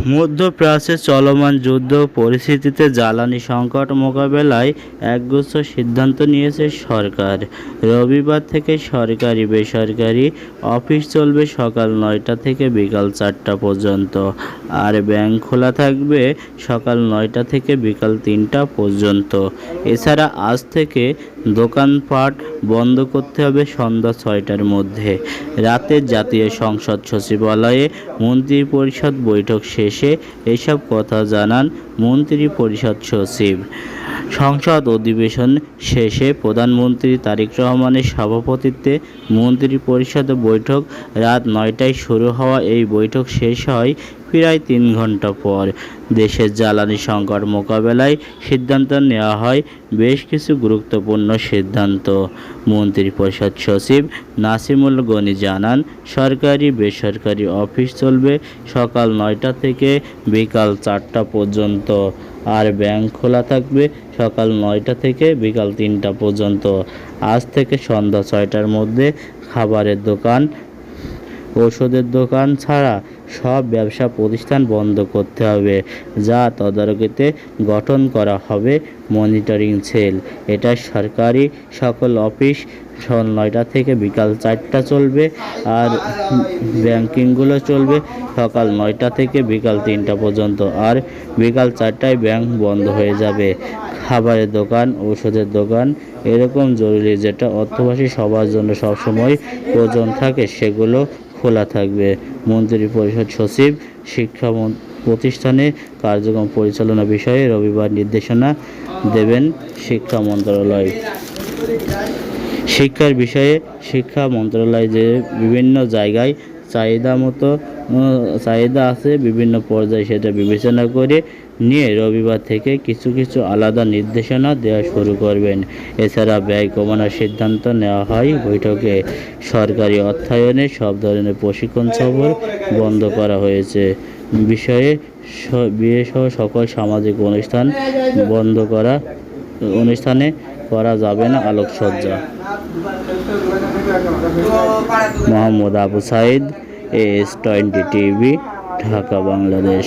মধ্যপ্রাচ্যে চলমান যুদ্ধ পরিস্থিতিতে জ্বালানি সংকট মোকাবেলায় একগুচ্ছ সিদ্ধান্ত নিয়েছে সরকার। রবিবার থেকে সরকারি বেসরকারি অফিস চলবে সকাল ৯টা থেকে বিকাল ৪টা পর্যন্ত, আর ব্যাংক খোলা থাকবে সকাল ৯টা থেকে বিকাল ৩টা পর্যন্ত। এছাড়া আজ থেকে দোকানপাট বন্ধ করতে হবে সন্ধ্যা ৬টার মধ্যে। রাতে জাতীয় সংসদ সচিবালয়ে মন্ত্রিপরিষদ বৈঠক শেষে এসব কথা জানান মন্ত্রিপরিষদ সচিব। সংসদ অধিবেশন শেষে প্রধানমন্ত্রী তারেক রহমানের সভাপতিত্বে মন্ত্রিপরিষদ বৈঠক রাত ৯টায় শুরু হওয়া এই বৈঠক শেষ হয় প্রায় ৩ ঘণ্টা পর। দেশের জ্বালানি সংকট মোকাবেলায় সিদ্ধান্ত নেওয়া হয় বেশ কিছু গুরুত্বপূর্ণ সিদ্ধান্ত। মন্ত্রিপরিষদ সচিব নাসিমুল গনি জানান, সরকারি বেসরকারি অফিস চলবে সকাল ৯টা থেকে বিকাল ৪টা পর্যন্ত, আর ব্যাংক খোলা থাকবে সকাল ৯টা থেকে বিকাল ৩টা পর্যন্ত। আজ থেকে সন্ধ্যা ৬টার মধ্যে খাবারের দোকান, ওষুধের দোকান ছাড়া সব ব্যবসা প্রতিষ্ঠান বন্ধ করতে হবে, যা তদারকিতে গঠন করা হবে মনিটরিং সেল। এটা সরকারি সকল অফিস সকাল ৯টা থেকে বিকাল ৪টা চলবে, আর ব্যাংকিংগুলো চলবে সকাল ৯টা থেকে বিকাল ৩টা পর্যন্ত, আর বিকাল ৪টায় ব্যাংক বন্ধ হয়ে যাবে। খাবারের দোকান, ওষুধের দোকান, এরকম জরুরি যেটা অর্থবর্ষী সবার জন্য সবসময় প্রয়োজন থাকে সেগুলো খোলা থাকবে। মন্ত্রিপরিষদ সচিব শিক্ষা প্রতিষ্ঠানে কার্যক্রম পরিচালনা বিষয়ে রবিবার নির্দেশনা দেবেন শিক্ষা মন্ত্রণালয়। শিক্ষার বিষয়ে শিক্ষা মন্ত্রণালয় যে বিভিন্ন জায়গায় চাহিদা আছে বিভিন্ন পর্যায়ে সেটা বিবেচনা করে নিয়ে রবিবার থেকে কিছু আলাদা নির্দেশনা দেওয়া শুরু করবেন। এছাড়া ব্যয় কমানোর সিদ্ধান্ত নেওয়া হয় বৈঠকে। সরকারি অর্থায়নে সব ধরনের প্রশিক্ষণ সফর বন্ধ করা হয়েছে। বিয়েসহ সকল সামাজিক অনুষ্ঠানে করা যাবে না আলোকসজ্জা। Mohammad Abu Sayeed, AS20 TV, Dhaka, Bangladesh.